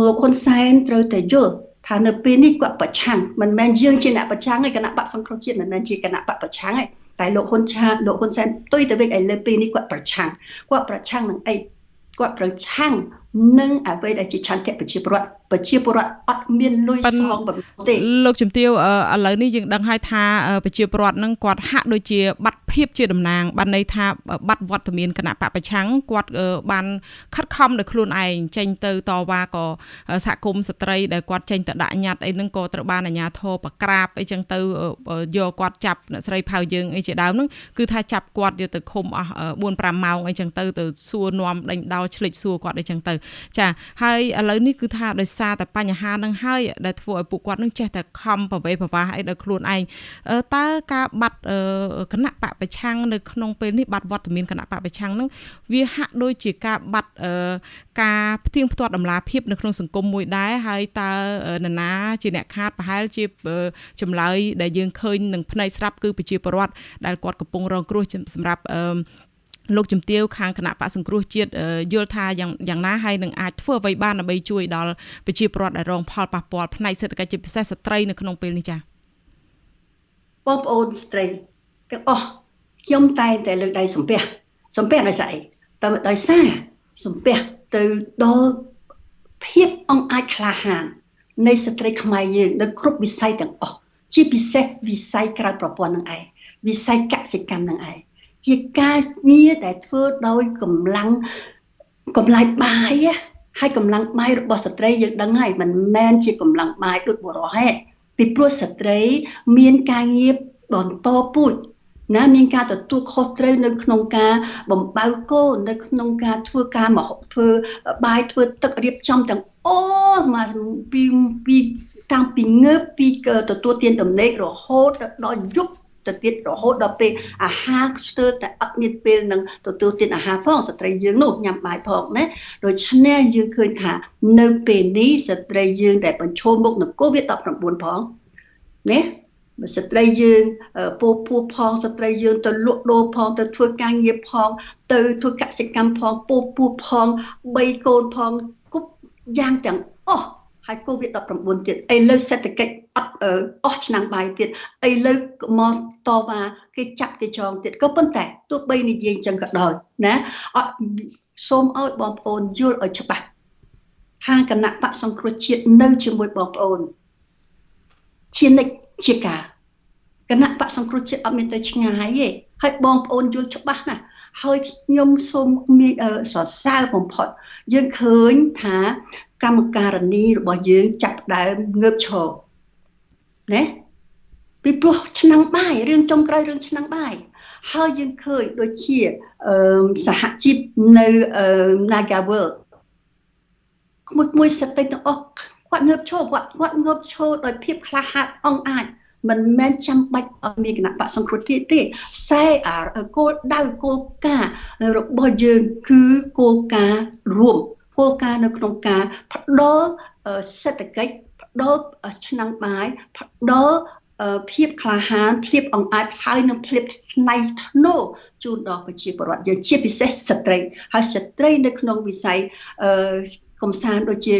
លោកហ៊ុនសែនត្រូវតែយល់ថានៅពេលនេះគាត់ប្រឆាំងមិនមែនយើងជាអ្នកប្រឆាំងឯគណៈបក្សសង្គ្រោះជាតិមិនមែនជាគណៈបកប្រឆាំងឯតែលោកហ៊ុនសែនផ្ទុយទៅវិញឥឡូវពេលនេះគាត់ប្រឆាំងនឹងអីគាត់ប្រឆាំងនឹងអ្វីដែលជាឆន្ទៈប្រជាពលរដ្ឋអត់មានលុយសងបំណុលទេលោកជំទាវឥឡូវនេះយើងដឹងហើយថាប្រជាពលរដ្ឋនឹងគាត់ហាក់ដូចជាបាត់ភាពជាតំណាងបានន័យថាបាត់វត្តមានគណៈបកប្រឆាំងគាត់បានខិតខំដោយខ្លួនឯងចេញទៅតវ៉ាក៏សហគមន៍ស្ត្រីដែលគាត់ចេញទៅដាក់ញត្តិអីហ្នឹងក៏ត្រូវបានអាជ្ញាធរប្រក្រាបអីចឹងទៅយកគាត់ចាប់អ្នកស្រីផៅយើងអីជាដើមហ្នឹងគឺថាចាប់គាត់យកទៅឃុំអស់ 4-5 ម៉ោងអីចឹងទៅសួរនាំដេញដោលឆ្លិចសួរគាត់អីចឹងទៅចាហើយឥឡូវនេះគឺថាដោយសារតែបញ្ហាហ្នឹងហើយដែលធ្វើឲ្យពួកគាត់នឹងចេះតែខំប្រវេសប្រវាសអីដោយខ្លួនឯងតើការបាត់គណៈបកប្រឆាំងនៅក្នុងពេលនេះបាត់វត្តមានគណៈបកប្រឆាំងហ្នឹងវាហាក់ដូចជាការបាត់ការផ្ទៀងផ្ទាត់តម្លាភាពនៅក្នុងសង្គមមួយដែរហើយតើនរណាជាអ្នកខាតប្រហែលជាចម្លើយដែលយើងឃើញនឹងភ្នែកស្រាប់គឺប្រជាពលរដ្ឋដែលគាត់កំពុងរងគ្រោះសម្រាប់លោកជំទាវខាងគណៈបក្សសង្គ្រោះជាតិយល់ថាយ៉ាងណាហើយនឹងអាចធ្វើអ្វីបានដើម្បីជួយដល់ប្រជាពលរដ្ឋដែលរងផលប៉ះពាល់ផ្នែកសេដ្ឋកិច្ចជាពិសេសស្ត្រីនៅក្នុងពេលនេះចា៎បងប្អូនស្ត្រីទាំងអស់ខ្ញុំតែងតែលើកដៃសំពះដោយសារអីតែដោយសារសំពះទៅដល់ភាពអង់អាចក្លាហាននៃស្ត្រីខ្មែរយើងនៅគ្រប់វិស័យទាំងអស់ជាពិសេសវិស័យក្រៅប្រព័ន្ធនឹងឯងវិស័យកសិកម្មនឹងឯងជាការងារដែលធ្វើដោយកម្លាំងបាយហើយកម្លាំងបាយរបស់ស្ត្រីយើងដឹងហើយមិនមែនជាកម្លាំងបាយដូចបុរសទេពីព្រោះស្ត្រីមានការងារបន្តពូជ ណាមានការទទួលខុសត្រូវនៅក្នុងការបំបៅកូននៅក្នុងការធ្វើការមកធ្វើបាយធ្វើទឹករៀបចំទាំងមកពីតាំងពីងើបពីទទួលទានដំណេករហូតដល់យប់ទៅទៀតរហូតដល់ពេលអាហារស្ទើរតែអត់មានពេលនឹងទទួលទានអាហារផងស្ត្រីយើងនោះញ៉ាំបាយផងណាដូច្នេះយើងឃើញថានៅពេលនេះស្ត្រីយើងដែលប្រឈមមុខនឹង COVID-19 ផងណាស្ត្រីយើងពោះផងស្ត្រីយើងទៅលក់ដូរផងទៅធ្វើការងារផងទៅធ្វើកសិកម្មផងពោះផងបីកូនផងគ្រប់យ៉ាងទាំងអស់ហើយ COVID-19 ទៀតឥឡូវសេដ្ឋកិច្ចអស់ឆ្នាំបាយទៀតឥឡូវមកតវ៉ាគេចាប់គេចងទៀតក៏ប៉ុន្តែទោះបីនិយាយចឹងក៏ដោយណាអត់សូមឲ្យបងប្អូនយល់ឲ្យច្បាស់ថាគណៈបក្សសង្គ្រោះជាតិនៅជាមួយបងប្អូនជានិច្ចជាការគណៈបក្សសង្គ្រោះជាតិអត់មានទៅឆ្ងាយទេហើយបងប្អូនយល់ច្បាស់ណាស់ហើយខ្ញុំសូមសរសើរបំផុតយើងឃើញថាកម្មការនីរបស់យើងចាប់ដើមងើបឈរណាពីព្រោះឆ្នាំបាយរឿងចុងក្រោយរឿងឆ្នាំបាយហើយយើងឃើញដូចជាសហជីពនៅ Nagawal មួយស្ត្រីទាំងអស់គាត់ងើបឈរគាត់ងើបឈរដោយភាពក្លាហានអង់អាចមិនមែនចាំបាច់ឲ្យមានគណៈបក្សសង្គ្រោះជាតិទេខ្សែគោលដៅគោលការណ៍របស់យើងគឺគោលការណ៍រួមគោលការណ៍នៅក្នុងការផ្ដល់សេដ្ឋកិច្ចផ្ដល់ឆ្នាំបាយផ្ដល់ភាពក្លាហានភាពអង្អាចហើយនឹងភាពថ្លៃថ្នូរជូនដល់ប្រជាពលរដ្ឋយើងជាពិសេសស្ត្រីហើយស្ត្រីនៅក្នុងវិស័យកំសាន្តដូចជា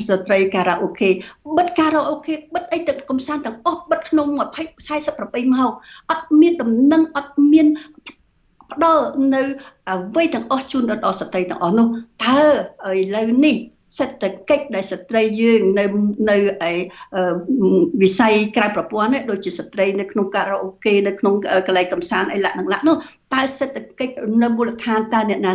ស្ត្រីការ៉ាអូខេបិទការ៉ាអូខេបិទអីទៅកំសាន្តទាំងអស់បិទក្នុង48ម៉ោងអត់មានដំណឹងអត់មានផ្ដល់នៅអ្វីទាំងអស់ជូនដល់ស្ត្រីទាំងអស់នោះតើឥឡូវនេះសេដ្ឋកិច្ចដែលស្ត្រីយើងនៅវិស័យក្រៅប្រព័ន្ធនេះដូចជាស្ត្រីនៅក្នុងការ៉ាអូខេនៅក្នុងកន្លែងកំសាន្តអីលក្ខណៈនោះតើសេដ្ឋកិច្ចនៅមូលដ្ឋានតើអ្នកណា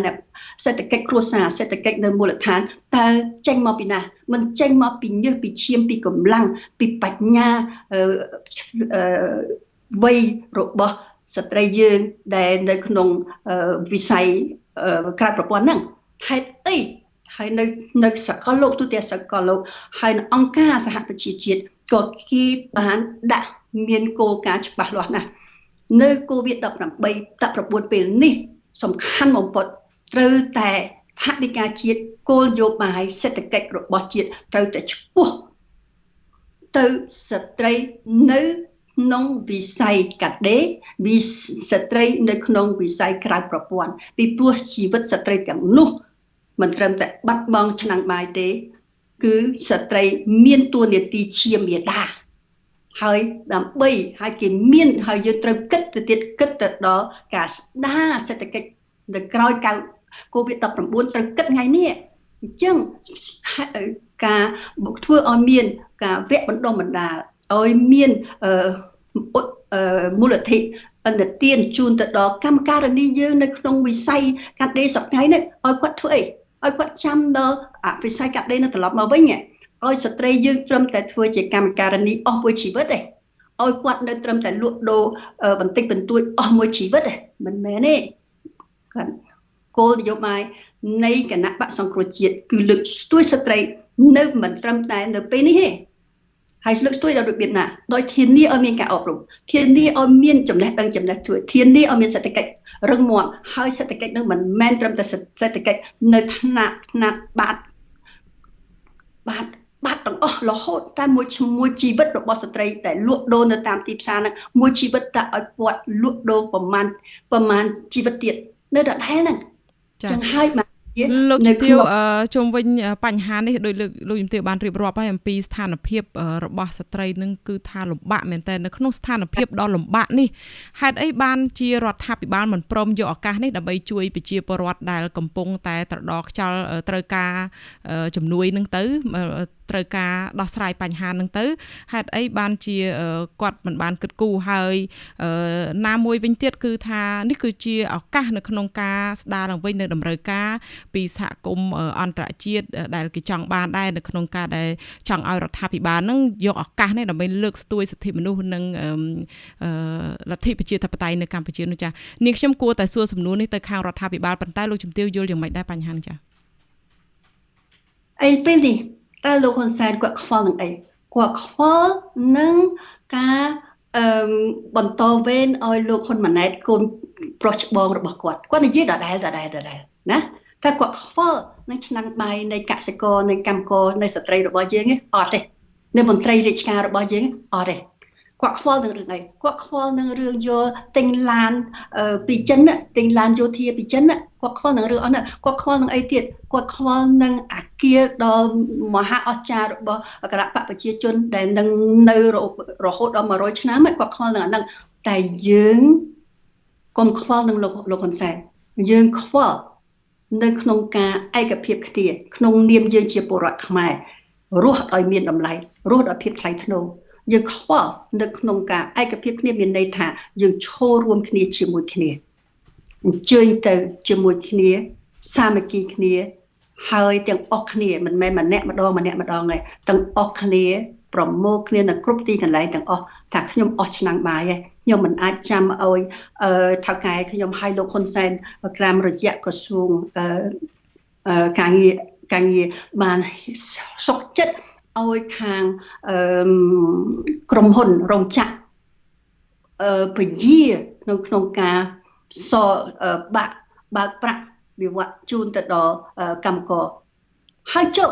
សេដ្ឋកិច្ចគ្រួសារសេដ្ឋកិច្ចនៅមូលដ្ឋានតើចេញមកពីណាមិនចេញមកពីញើសពីឈាមពីកម្លាំងពីបញ្ញាវ័យរបស់ស្ត្រីយើងដែលនៅក្នុងវិស័យក្រៅប្រព័ន្ធហ្នឹងហេតុអីហើយនៅសកលលោកទូទាំងសកលលោកហើយអង្គការសហប្រជាជាតិក៏គេបានដាក់មានគោលការណ៍ច្បាស់លាស់ណាស់នៅ COVID-19 ពេលនេះសំខាន់បំផុតត្រូវតែថវិកាជាតិគោលនយោបាយសេដ្ឋកិច្ចរបស់ជាតិត្រូវតែឆ្ពោះទៅស្ត្រីនៅក្នុងវិស័យកាដេស្ត្រីនៅក្នុងវិស័យក្រៅប្រព័ន្ធពីព្រោះជីវិតស្ត្រីទាំងនោះមិនត្រឹមតែបាត់បង់ឆ្នាំបាយទេគឺស្ត្រីមានតួនាទីជាមាតាហើយដើម្បីឲ្យគេមានហើយយើងត្រូវគិតទៅទៀតគិតទៅដល់ការស្ដារសេដ្ឋកិច្ចនៅក្រោយCOVID-19 ត្រូវគិតថ្ងៃនេះអញ្ចឹងការធ្វើឲ្យមានការវគ្គបណ្ដុះបណ្ដាលឲ្យមានមូលនិធិអន្តរជាតិជូនទៅដល់កម្មការនីយើងនៅក្នុងវិស័យកាត់ដេរសប្តាហ៍នេះឲ្យគាត់ធ្វើអីឲ្យគាត់ចាំដល់វិស័យកាត់ដេរនៅត្រឡប់មកវិញឲ្យស្ត្រីយើងត្រឹមតែធ្វើជាកម្មការនីអស់មួយជីវិតទេឲ្យគាត់នៅត្រឹមតែលក់ដូរបន្តិចបន្តួចអស់មួយជីវិតទេមិនមែនទេគាត់គោលនយោបាយនៃគណៈបក្សសង្គ្រោះជាតិគឺលើកស្ទួយស្ត្រីនៅមិនត្រឹមតែនៅពេលនេះទេហើយលើកស្ទួយដល់របៀបណាដោយធានាឲ្យមានការអប់រំធានាឲ្យមានចំណេះដឹងចំណេះជួយធានាឲ្យមានសេដ្ឋកិច្ចរឹងមាំហើយសេដ្ឋកិច្ចនឹងមិនមែនត្រឹមតែសេដ្ឋកិច្ចនៅថ្នាក់បាត់ទាំងអស់រហូតតែមួយជីវិតរបស់ស្ត្រីតែលក់ដូរនៅតាមទីផ្សារហ្នឹងមួយជីវិតតែឲ្យគាត់លក់ដូរប្រមាណជីវិតទៀតនៅដដែលហ្នឹងចឹងហើយបាទលោកជំទាវជុំវិញបញ្ហានេះដោយលោកជំទាវបានរៀបរាប់ហើយអំពីស្ថានភាពរបស់ស្ត្រីនឹងគឺថាលំបាកមែនតើនៅក្នុងស្ថានភាពដ៏លំបាកនេះហេតុអីបានជារដ្ឋាភិបាលមិនព្រមយកឱកាសនេះដើម្បីជួយប្រជាពលរដ្ឋដែលកំពុងតែត្រដរខ្យល់ត្រូវការជំនួយនឹងទៅ ត្រូវការដោះស្រាយបញ្ហាហ្នឹងទៅហេតុអីបានជាគាត់មិនបានគិតគូរហើយណាមួយវិញទៀតគឺថានេះគឺជាឱកាសនៅក្នុងការស្ដារឡើងវិញនៅតម្រូវការពីសហគមន៍អន្តរជាតិដែលគេចង់បានដែរនៅក្នុងការដែលចង់ឲ្យរដ្ឋាភិបាលហ្នឹងយកឱកាសនេះដើម្បីលើកស្ទួយសិទ្ធិមនុស្សនិងលទ្ធិប្រជាធិបតេយ្យនៅកម្ពុជានោះចានាងខ្ញុំគួរតែសួរសំណួរនេះទៅខាងរដ្ឋាភិបាលប៉ុន្តែលោកជំទាវយល់យ៉ាងម៉េចដែរបញ្ហានេះចាអីពេលនេះតើលោកហ៊ុនសែនគាត់ខ្វល់នឹងអីគាត់ខ្វល់នឹងការបន្តវេនឲ្យលោកហ៊ុនម៉ាណែតកូនប្រុសច្បងរបស់គាត់និយាយដដែលណាតែគាត់ខ្វល់នឹងឆ្នាំងបាយនៃកសិករនៃកម្មករនៃស្ត្រីរបស់យើងទេអត់ទេនៃមន្ត្រីរាជការរបស់យើងអត់ទេគាត់ខ្វល់នឹងរឿងអីគាត់ខ្វល់នឹងរឿងយកទិញឡានពីចិនទិញឡានយោធាពីចិនគាត់ខ្វល់នឹងរឿងអស់ហ្នឹងគាត់ខ្វល់នឹងអីទៀតគាត់ខ្វល់នឹងអាគារដ៏មហាអស្ចារ្យរបស់គណៈបកប្រជាជនដែលនឹងនៅរហូតដល់100ឆ្នាំគាត់ខ្វល់នឹងអាហ្នឹងតែយើងកុំខ្វល់នឹងលោកហ៊ុនសែនយើងខ្វល់នៅក្នុងការឯកភាពគ្នាក្នុងនាមយើងជាពលរដ្ឋខ្មែររស់ឲ្យមានតម្លៃរស់ដោយភាពថ្លៃថ្នូរយើងខ្វល់នៅក្នុងការឯកភាពគ្នាមានន័យថាយើងឈររួមគ្នាជាមួយគ្នាអញ្ជើញទៅជាមួយគ្នាសាមគ្គីគ្នាហើយទាំងអស់គ្នាមិនមែនម្នាក់ម្ដងទេទាំងអស់គ្នាប្រមូលគ្នានៅគ្រប់ទីកន្លែងទាំងអស់ថាខ្ញុំអស់ឆ្នាំងបាយហើយខ្ញុំមិនអាចចាំឲ្យថៅកែខ្ញុំឲ្យលោកហ៊ុនសែនក្រាមរយៈក្រសួងការងារបានសុខចិត្តឲ្យខាងក្រុមហ៊ុនរោងចក្រពជានៅក្នុងការបើកប្រាក់វិវត្តជូនទៅដល់កម្មករហើយចុះ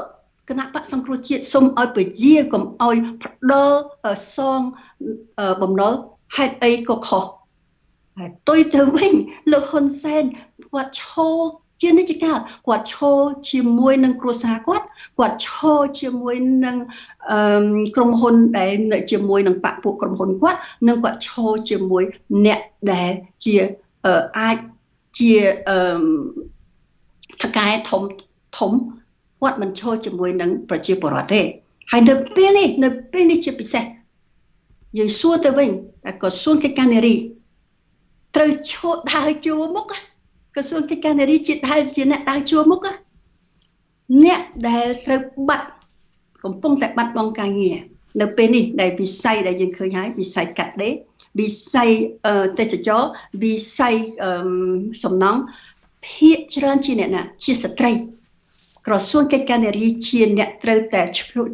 គណៈបកសង្គ្រោះជាតិសូមឲ្យពជាកុំឲ្យផ្ដល់សងបំណុលហេតុអីក៏ខុសហើយទុយទៅវិញលោកហ៊ុនសែនគាត់ឈរជានិច្ចកាលគាត់ឈរជាមួយនឹងគ្រួសារគាត់ឈរជាមួយនឹងក្រុមហ៊ុនដែលនៅជាមួយនឹងបកពួកក្រុមហ៊ុនគាត់និងគាត់ឈរជាមួយអ្នកដែលជាអាចជាថកែធំគាត់មិនឈរជាមួយនឹងប្រជាពលរដ្ឋទេហើយនៅពេលនេះជាពិសេសយើងសួរទៅវិញតែក្រសួងកិច្ចការនារីត្រូវឈរដើរជួរមុខក្រសួងកិច្ចការនារីជាអ្នកដើរជួរមុខអ្នកដែលត្រូវកំពុងតែបាត់បង់ការងារនៅពេលនេះដែលវិស័យដែលយើងឃើញហើយវិស័យកាត់ដេរវិស័យទេសចរវិស័យសំណង់ភាគច្រើនជាអ្នកណាជាស្ត្រីក្រសួងកិច្ចការនារីជាអ្នកត្រូវតែ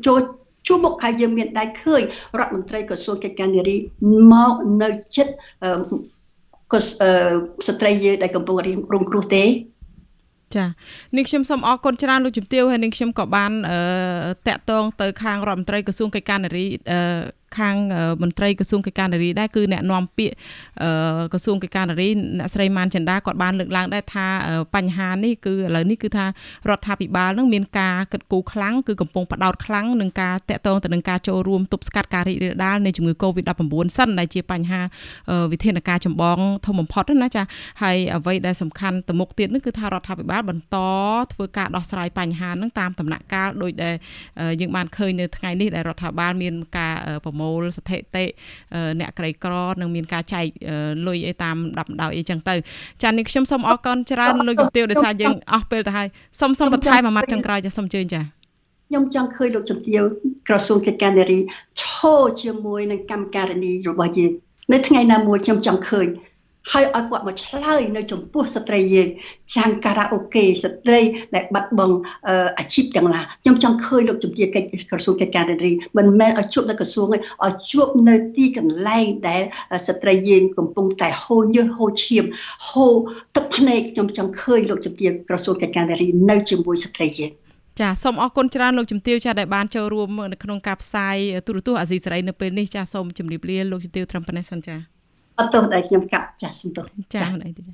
ចូលជួបមុខហើយយើងមានដៃឃើញរដ្ឋមន្ត្រីក្រសួងកិច្ចការនារីមកនៅចិត្តស្ត្រីយើងដែលកំពុងរងគ្រោះទេចានាងខ្ញុំសូមអរគុណច្រើនលោកជំទាវហើយនាងខ្ញុំក៏បានតាក់ទងទៅខាងរដ្ឋមន្ត្រីក្រសួងកិច្ចការនារីខាងមន្ត្រីក្រសួងកិច្ចការនារីដែរគឺអ្នកនាំពាក្យក្រសួងកិច្ចការនារីអ្នកស្រីម៉ានចិន្តាគាត់បានលើកឡើងដែរថាបញ្ហានេះគឺឥឡូវនេះគឺថារដ្ឋាភិបាលនឹងមានការគិតគូរខ្លាំងគឺកំពុងបដោតខ្លាំងនឹងការតាក់ទងទៅនឹងការចូលរួមទប់ស្កាត់ការរីករាលដាលនៃជំងឺ Covid-19 សិនដែលជាបញ្ហាវិធានការចម្បងធំបំផុតណាចាហើយអ្វីដែលសំខាន់ទៅមុខទៀតនោះគឺថារដ្ឋាភិបាលបន្តធ្វើការដោះស្រាយបញ្ហានឹងតាមដំណាក់កាលដោយដែលយើងបានឃើញនៅថ្ងៃនេះដែលរដ្ឋាភិបាលមានការប្រមូលស្ថិតិអ្នកក្រីក្រនឹងមានការចែកលុយអីតាមដាប់ដោយអីចឹងទៅចា៎នេះខ្ញុំសូមអរគុណច្រើនលោកជំទាវដោយសារយើងអស់ពេលទៅហើយសូមបន្ថែមមួយម៉ាត់ចុងក្រោយចាសូមអញ្ជើញចាខ្ញុំចង់ឃើញលោកជំទាវក្រសួងកិច្ចការនារីឈរជាមួយនឹងកម្មការនីរបស់យើងនៅថ្ងៃណាមួយខ្ញុំចង់ឃើញហើយឲ្យគាត់មកឆ្លើយនៅចំពោះស្ត្រីយើងចាំងការ៉ាអូខេស្ត្រីដែលបាត់បង់អាជីពទាំងឡាយខ្ញុំចង់ឃើញលោកជំទាវក្រសួងកិច្ចការនារីមិនមែនឲ្យជួបនៅក្រសួងទេឲ្យជួបនៅទីកន្លែងដែលស្ត្រីយើងកំពុងតែហូរញើសហូរឈាមហូរទឹកភ្នែកខ្ញុំចង់ឃើញលោកជំទាវក្រសួងកិច្ចការនារីនៅជាមួយស្ត្រីយើងចាសូមអរគុណច្រើនលោកជំទាវចាដែលបានចូលរួមនៅក្នុងការផ្សាយទូរទស្សន៍អាស៊ីសេរីនៅពេលនេះចាសូមជម្រាបលាលោកជំទាវត្រឹមប៉ុណ្ណេះសិនចាអត់ទោះតែខ្ញុំកាប់ចាស់សំទោសចាមិនអីទេចា